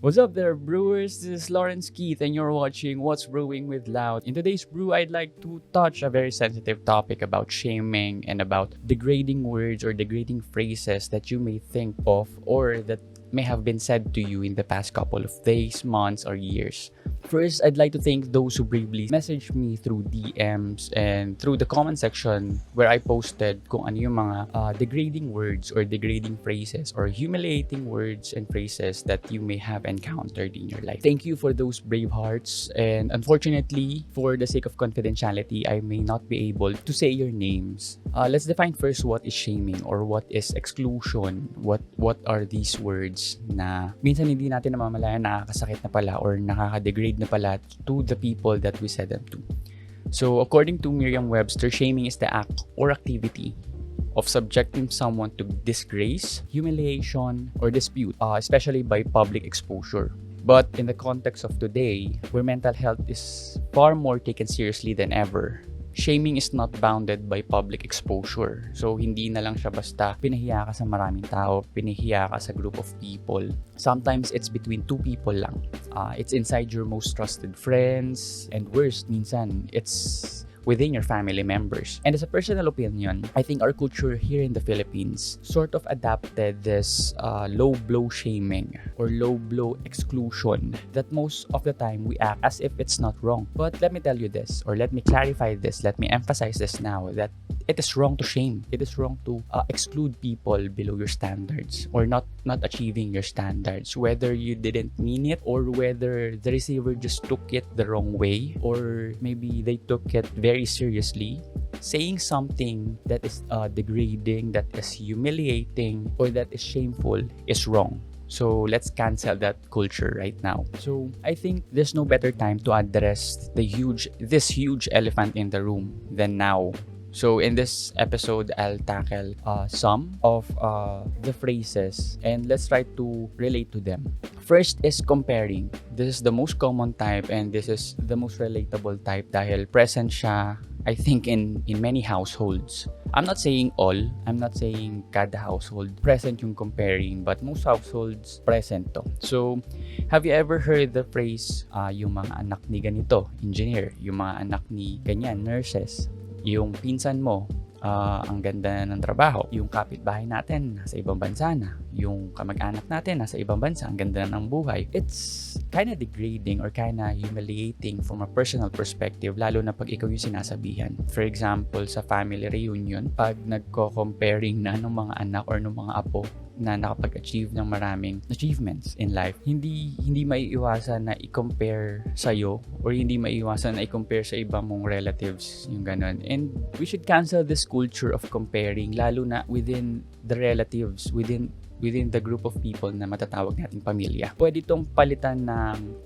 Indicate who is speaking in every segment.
Speaker 1: What's up there, Brewers? This is Lawrence Keith, and you're watching What's Brewing with Loud. In today's brew, I'd like to touch a very sensitive topic about shaming and about degrading words or degrading phrases that you may think of or that may have been said to you in the past couple of days, months, or years. First, I'd like to thank those who bravely messaged me through DMs and through the comment section where I posted kung ano yung mga degrading words or degrading phrases or humiliating words and phrases that you may have encountered in your life. Thank you for those brave hearts, and unfortunately, for the sake of confidentiality, I may not be able to say your names. Let's define first what is shaming or what is exclusion. What are these words na minsan hindi natin namamalayan nakakasakit na pala or nakaka-degrade na pala to the people that we said them to. So according to Merriam-Webster, shaming is the act or activity of subjecting someone to disgrace, humiliation, or dispute, especially by public exposure. But in the context of today, where mental health is far more taken seriously than ever, shaming is not bounded by public exposure. So, hindi na lang siya basta pinahiya ka sa maraming tao, pinahiya ka sa group of people. Sometimes, it's between two people lang. It's inside your most trusted friends. And worst, minsan, it's within your family members. And as a personal opinion, I think our culture here in the Philippines sort of adapted this low blow shaming or low blow exclusion that most of the time we act as if it's not wrong. But let me tell you this, or let me clarify this, let me emphasize this now, that it is wrong to shame. It is wrong to exclude people below your standards or not achieving your standards, whether you didn't mean it or whether the receiver just took it the wrong way or maybe they took it very seriously. Saying something that is degrading, that is humiliating, or that is shameful is wrong. So let's cancel that culture right now. So I think there's no better time to address this huge elephant in the room than now. So in this episode, I'll tackle some of the phrases and let's try to relate to them. First is comparing. This is the most common type and this is the most relatable type dahil present siya, I think, in many households. I'm not saying all, I'm not saying kada household present yung comparing, but most households present to. So, have you ever heard the phrase, yung mga anak ni ganito, engineer, yung mga anak ni ganyan, nurses, yung pinsan mo, ang ganda ng trabaho. Yung kapitbahay natin, nasa ibang bansa na. Yung kamag-anak natin, nasa ibang bansa, ang ganda ng buhay. It's kind of degrading or kind of humiliating from a personal perspective, lalo na pag ikaw yung sinasabihan. For example, sa family reunion, pag nagko-comparing na ng mga anak or ng mga apo na nakapag-achieve ng maraming achievements in life, hindi maiiwasan na i-compare sa'yo or hindi maiiwasan na i-compare sa iba mong relatives, yung ganun. And we should cancel this culture of comparing, lalo na within the relatives, within the group of people na matatawag nating pamilya. Pwede itong palitan ng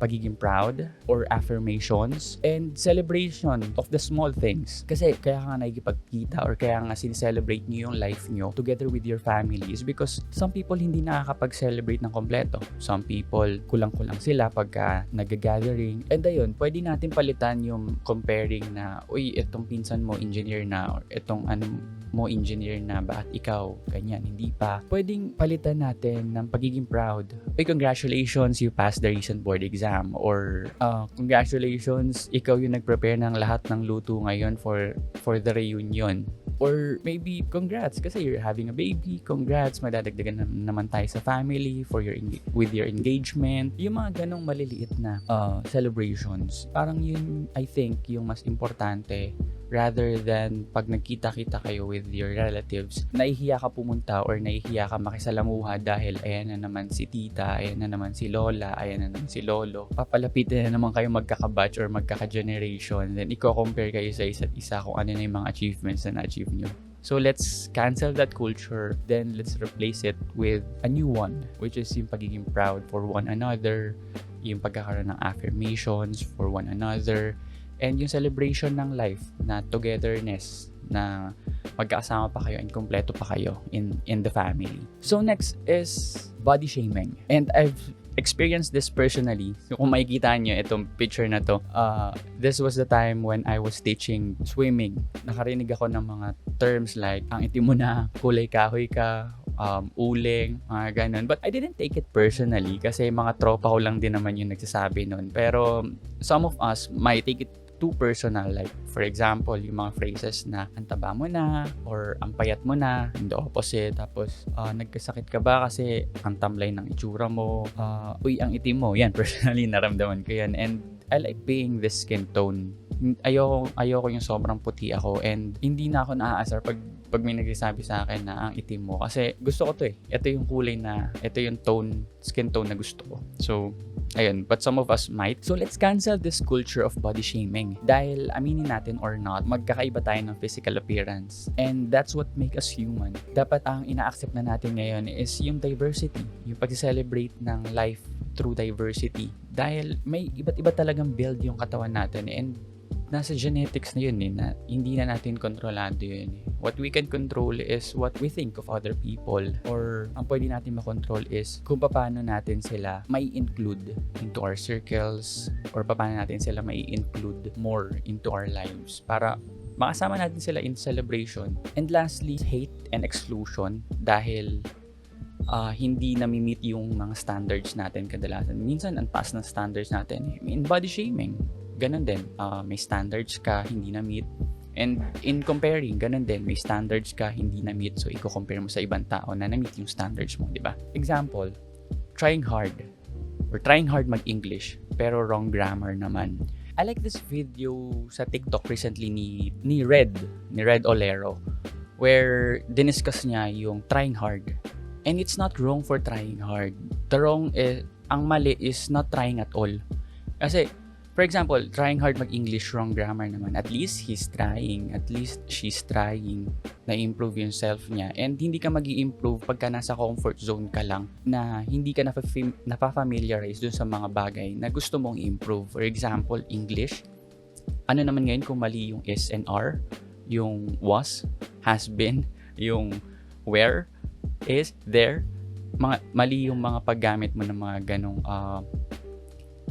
Speaker 1: pagiging proud or affirmations and celebration of the small things. Kasi kaya ka nakikipagkita or kaya nga sincelebrate nyo yung life nyo together with your families because some people hindi nakakapag-celebrate ng kompleto. Some people, kulang-kulang sila pagka nag-gathering. And ayun, pwede natin palitan yung comparing na, uy, itong pinsan mo engineer na or itong mo engineer na, bakit ikaw ganyan, hindi pa. Pwedeng palitan natin ng pagiging proud. Uy, congratulations, you passed the recent board exam. Or congratulations, ikaw yung nag-prepare ng lahat ng luto ngayon for the reunion. Or maybe congrats kasi you're having a baby. Congrats, madadagdagan naman tayo sa family with your engagement. Yung mga ganong maliliit na celebrations, parang yun, I think, yung mas importante rather than pag nagkita-kita kayo with your relatives, nahihiya ka pumunta or nahihiya ka makisalamuha dahil ayan na naman si tita, ayan na naman si lola, ayan na naman si lolo. Papalapitin na naman kayo magkaka-batch or magkaka-generation, then i-compare kayo sa isa't isa kung ano na yung mga achievements na na-achieve nyo. So let's cancel that culture, then let's replace it with a new one, which is yung pagiging proud for one another, yung pagkakaroon ng affirmations for one another, and yung celebration ng life na togetherness na magkakasama pa kayo and kompleto pa kayo in the family. So next is body shaming. And I've experienced this personally. So kung makikita nyo itong picture na to, this was the time when I was teaching swimming. Nakarinig ako ng mga terms like, ang itim mo na, kulay kahoy ka, uling, mga ganun. But I didn't take it personally kasi mga tropa ko lang din naman yung nagsasabi nun. Pero some of us might take it too personal. Like, for example, yung mga phrases na ang taba mo na or ang payat mo na, and the opposite. Tapos, nagkasakit ka ba kasi ang tamlay ng itsura mo, uy, ang itim mo. Yan, personally, naramdaman ko yan. And I like being this skin tone. Ayoko yung sobrang puti ako and hindi na ako naaasar pag may nagsasabi sa akin na ang itim mo. Kasi gusto ko to eh. Ito yung kulay ito yung skin tone na gusto ko. So, ayun. But some of us might. So, let's cancel this culture of body shaming. Dahil, aminin natin or not, magkakaiba tayo ng physical appearance. And that's what make us human. Dapat ang ina-accept na natin ngayon is yung diversity. Yung pag-celebrate ng life through diversity. Dahil may iba't iba talagang build yung katawan natin and nasa genetics na yun eh, na hindi na natin kontrolado yun eh. What we can control is what we think of other people, or ang pwede natin makontrol is kung paano natin sila may include into our circles, or paano natin sila may include more into our lives para makasama natin sila in celebration. And lastly, hate and exclusion dahil hindi nami-meet yung mga standards natin kadalasan. Minsan, ang taas ng standards natin. In body shaming, ganun din. May standards ka, hindi na-meet. And in comparing, ganun din. May standards ka, hindi na-meet. So, i-compare mo sa ibang tao na na-meet yung standards mo, di ba? Example, trying hard mag-English, pero wrong grammar naman. I like this video sa TikTok recently ni Red Olero, where diniscuss niya yung trying hard. And it's not wrong for trying hard. Ang mali is not trying at all. Kasi, for example, trying hard mag-English, wrong grammar naman. At least he's trying. At least she's trying na improve yung self niya. And hindi ka mag-i-improve pagka nasa comfort zone ka lang na hindi ka napafamiliarize dun sa mga bagay na gusto mong i-improve. For example, English. Ano naman ngayon kung mali yung is and are, yung was, has been, yung where, is, there, mali yung mga paggamit mo ng mga ganong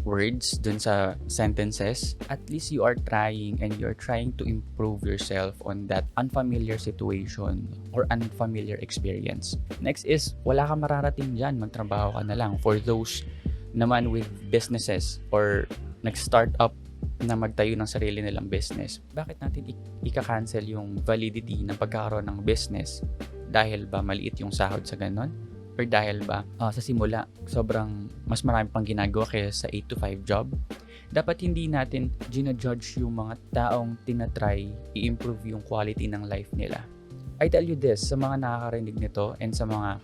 Speaker 1: words dun sa sentences. At least you are trying and you're trying to improve yourself on that unfamiliar situation or unfamiliar experience. Next is, wala ka mararating dyan, magtrabaho ka na lang. For those naman with businesses or nag-start up na magtayo ng sarili nilang business, bakit natin ika-cancel yung validity ng pagkakaroon ng business? Dahil ba maliit yung sahod sa ganon? Or dahil ba sa simula sobrang mas marami pang ginagawa kaysa sa 8 to 5 job? Dapat hindi natin ginajudge yung mga taong tinatry i-improve yung quality ng life nila. I tell you this, sa mga nakakarinig nito and sa mga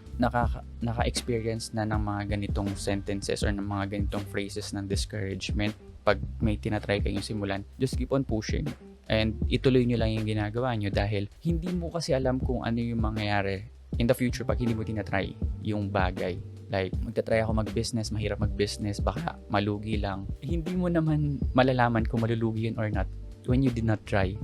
Speaker 1: naka-experience na ng mga ganitong sentences or ng mga ganitong phrases ng discouragement, pag may tinatry kayong simulan, just keep on pushing. And ituloy nyo lang yung ginagawa nyo dahil hindi mo kasi alam kung ano yung mangyayari in the future pag hindi mo tinatry yung bagay. Like, magtatry ako mag-business, mahirap mag-business, baka malugi lang. Hindi mo naman malalaman kung malulugi yun or not when you did not try.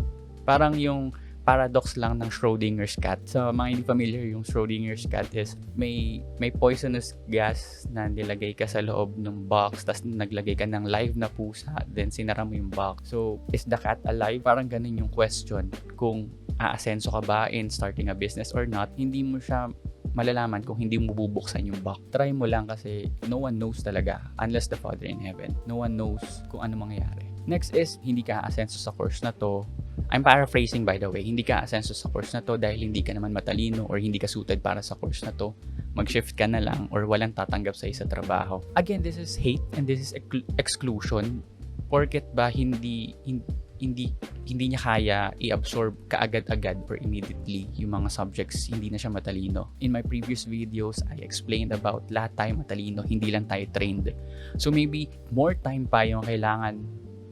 Speaker 1: Parang yung paradox lang ng Schrodinger's cat. Sa mga hindi familiar, yung Schrodinger's cat is may poisonous gas na nilagay ka sa loob ng box, tapos naglagay ka ng live na pusa, then sinara mo yung box. So, is the cat alive? Parang ganun yung question. Kung aasenso ka ba in starting a business or not, hindi mo siya malalaman kung hindi mo bubuksan yung box. Try mo lang kasi no one knows talaga unless the Father in Heaven. No one knows kung ano mangyayari. Next is, hindi ka aasenso sa course na to. I'm paraphrasing by the way. Hindi ka aasenso sa course na to dahil hindi ka naman matalino or hindi ka suited para sa course na to. Mag-shift ka na lang or walang tatanggap sa'yo sa trabaho. Again, this is hate and this is exclusion. Porket ba hindi niya kaya i-absorb kaagad-agad or immediately yung mga subjects, hindi na siya matalino. In my previous videos, I explained about lahat tayo matalino, hindi lang tayo trained. So maybe more time pa yung kailangan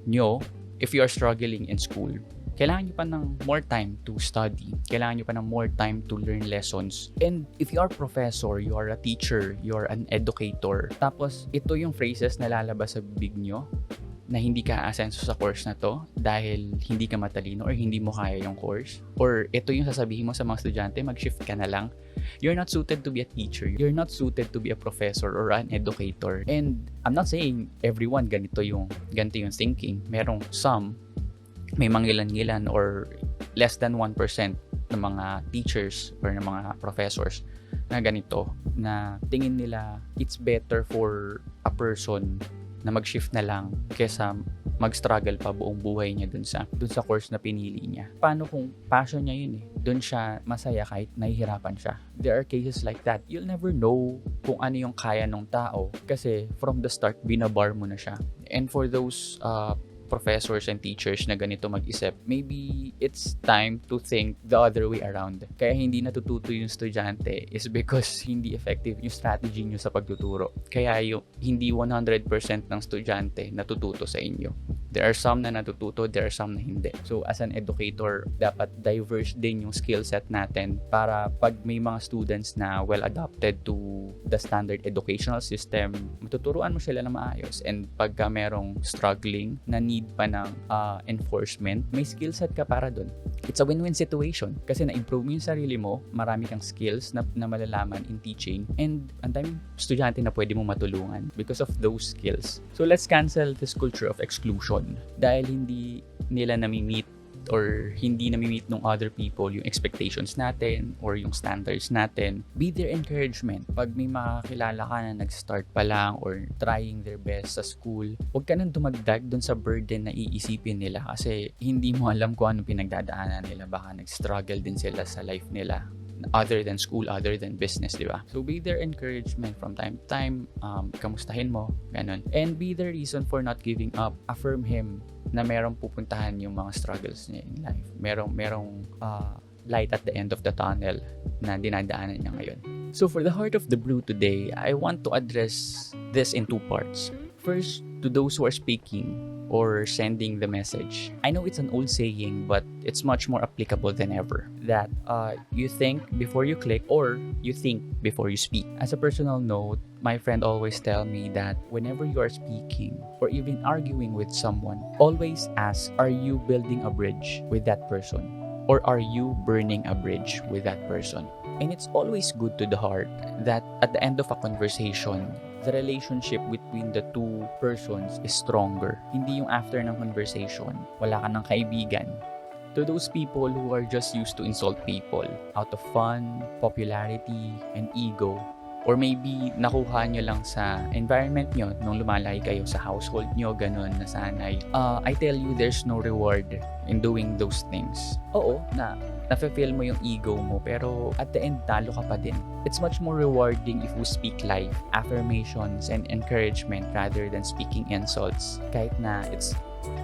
Speaker 1: nyo if you are struggling in school. Kailangan nyo pa ng more time to study. Kailangan nyo pa ng more time to learn lessons. And if you are a professor, you are a teacher, you are an educator, tapos ito yung phrases na lalabas sa bibig nyo, na hindi ka aasenso sa course na to dahil hindi ka matalino or hindi mo kaya yung course, or ito yung sasabihin mo sa mga estudyante, mag-shift ka na lang. You're not suited to be a teacher. You're not suited to be a professor or an educator. And I'm not saying everyone ganito yung thinking. Merong some, may mangilan-ngilan or less than 1% ng mga teachers or ng mga professors na ganito, na tingin nila it's better for a person na mag-shift na lang kesa mag-struggle pa buong buhay niya dun sa course na pinili niya. Paano kung passion niya yun Dun siya masaya kahit nahihirapan siya. There are cases like that. You'll never know kung ano yung kaya ng tao kasi from the start, binabar mo na siya. And for those professors and teachers na ganito mag-isip, maybe it's time to think the other way around. Kaya hindi natututo yung estudyante is because hindi effective yung strategy nyo sa pagtuturo. Kaya yung hindi 100% ng estudyante natututo sa inyo. There are some na natututo, there are some na hindi. So as an educator, dapat diverse din yung skill set natin para pag may mga students na well adapted to the standard educational system, matuturuan mo sila na maayos. And pagka merong struggling na need pa ng enforcement, may skill set ka para dun. It's a win-win situation kasi na-improve mo yung sarili mo, marami kang skills na malalaman in teaching, and ang daming estudyante na pwede mo matulungan because of those skills. So let's cancel this culture of exclusion dahil hindi nila nami-meet or hindi nami-meet ng other people yung expectations natin or yung standards natin. Be their encouragement. Pag may makakilala ka na nag-start pa lang or trying their best sa school, huwag ka nang dumagdag dun sa burden na iisipin nila kasi hindi mo alam kung anong pinagdadaanan nila. Baka nag-struggle din sila sa life nila other than school, other than business, di ba? So be their encouragement from time to time. Kamustahin mo, ganun. And be the reason for not giving up. Affirm him na merong pupuntahan yung mga struggles niya in life. Merong light at the end of the tunnel na dinadaanan niya ngayon. So for the heart of the brew today, I want to address this in two parts. First, to those who are speaking or sending the message. I know it's an old saying, but it's much more applicable than ever. That you think before you click or you think before you speak. As a personal note, my friend always tell me that whenever you are speaking or even arguing with someone, always ask, are you building a bridge with that person? Or are you burning a bridge with that person? And it's always good to the heart that at the end of a conversation, the relationship between the two persons is stronger. Hindi yung after ng conversation, wala ka ng kaibigan. To those people who are just used to insult people out of fun, popularity, and ego, or maybe nakuha nyo lang sa environment nyo nung lumalaki kayo sa household nyo, ganun, nasanay. I tell you, there's no reward in doing those things. Oo, nafe-feel mo yung ego mo, pero at the end, talo ka pa din. It's much more rewarding if we speak life, affirmations, and encouragement rather than speaking insults. Kahit na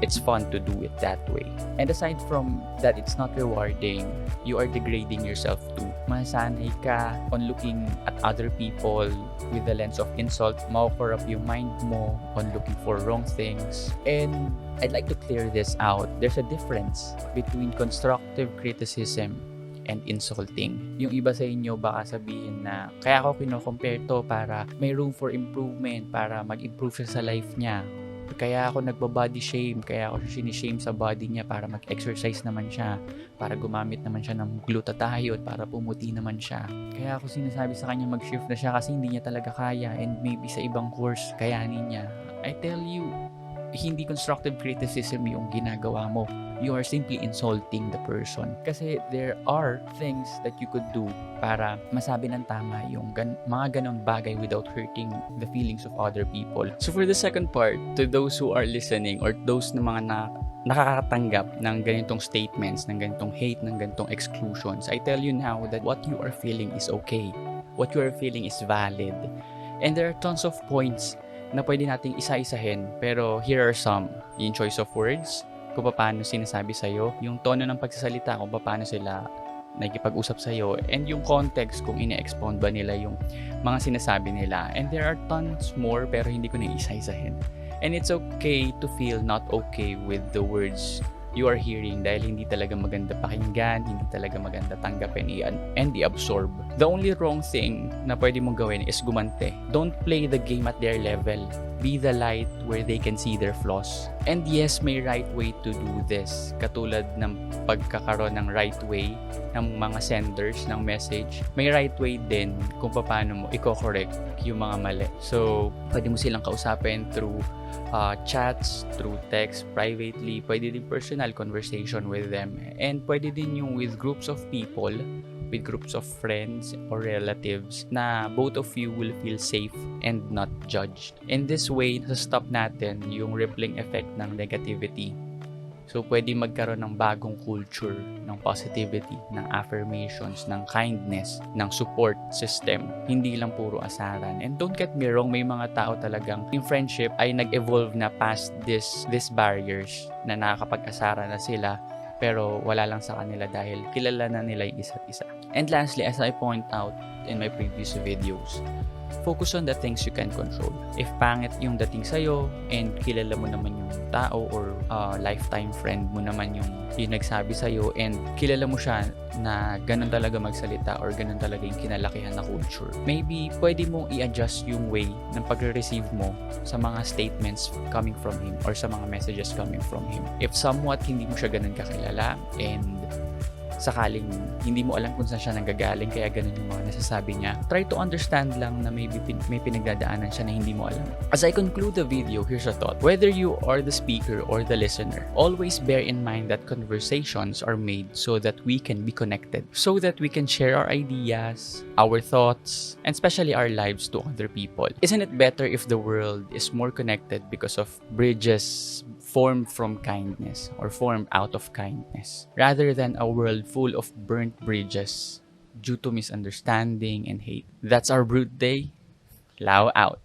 Speaker 1: it's fun to do it that way. And aside from that, it's not rewarding, you are degrading yourself too. Masanay ka on looking at other people with the lens of insult. Mako-corrupt yung mind mo on looking for wrong things. And I'd like to clear this out. There's a difference between constructive criticism and insulting. Yung iba sa inyo baka sabihin na kaya ako kino-compare to para may room for improvement, para mag-improve siya sa life niya. Kaya ako nagbabody shame, kaya ako sinishame sa body niya para mag-exercise naman siya, para gumamit naman siya ng glutathione, para pumuti naman siya. Kaya ako sinasabi sa kanya mag-shift na siya kasi hindi niya talaga kaya and maybe sa ibang course kayanin niya. I tell you, hindi constructive criticism yung ginagawa mo. You are simply insulting the person. Kasi there are things that you could do para masabi ng tama yung mga ganong bagay without hurting the feelings of other people. So for the second part, to those who are listening or those na mga nakakatanggap ng ganitong statements, ng ganitong hate, ng ganitong exclusions, I tell you now that what you are feeling is okay. What you are feeling is valid. And there are tons of points na pwede nating isa-isahin, pero here are some. Yung choice of words, kung paano sinasabi sa'yo, yung tono ng pagsasalita, kung paano sila nakikipag-usap sa'yo, and yung context, kung ine-expound ba nila yung mga sinasabi nila. And there are tons more, pero hindi ko na isa-isahin. And it's okay to feel not okay with the words you are hearing dahil hindi talaga maganda pakinggan, hindi talaga maganda tanggapin and i-absorb. The only wrong thing na pwede mong gawin is gumante. Don't play the game at their level. Be the light where they can see their flaws. And yes, may right way to do this. Katulad ng pagkakaroon ng right way ng mga senders ng message, may right way din kung paano mo i-correct yung mga mali. So, pwede mo silang kausapin through chats, through text, privately, pwede din personal conversation with them, and pwede din yung with groups of people, with groups of friends or relatives na both of you will feel safe and not judged. In this way, nasa-stop natin yung rippling effect ng negativity. So, pwede magkaroon ng bagong culture ng positivity, ng affirmations, ng kindness, ng support system. Hindi lang puro asaran. And don't get me wrong, may mga tao talagang in friendship ay nag-evolve na past these barriers na nakakapag-asaran na sila, pero wala lang sa kanila dahil kilala na nila yung isa't isa. And lastly, as I point out in my previous videos, focus on the things you can control. If pangit yung dating sa'yo and kilala mo naman yung tao or lifetime friend mo naman yung nagsabi sa'yo and kilala mo siya na ganun talaga magsalita or ganun talaga yung kinalakihan na culture, maybe pwede mong i-adjust yung way ng pagre-receive mo sa mga statements coming from him or sa mga messages coming from him. If somewhat hindi mo siya ganun kakilala and sakaling hindi mo alam kung saan siya nanggagaling kaya ganun yung mga nasasabi niya, try to understand lang na may pinagdadaanan siya na hindi mo alam. As I conclude the video, here's a thought. Whether you are the speaker or the listener, always bear in mind that conversations are made so that we can be connected, so that we can share our ideas, our thoughts, and especially our lives to other people. Isn't it better if the world is more connected because of bridges formed from kindness or formed out of kindness, rather than a world full of burnt bridges due to misunderstanding and hate? That's our Brute Day. Lao out.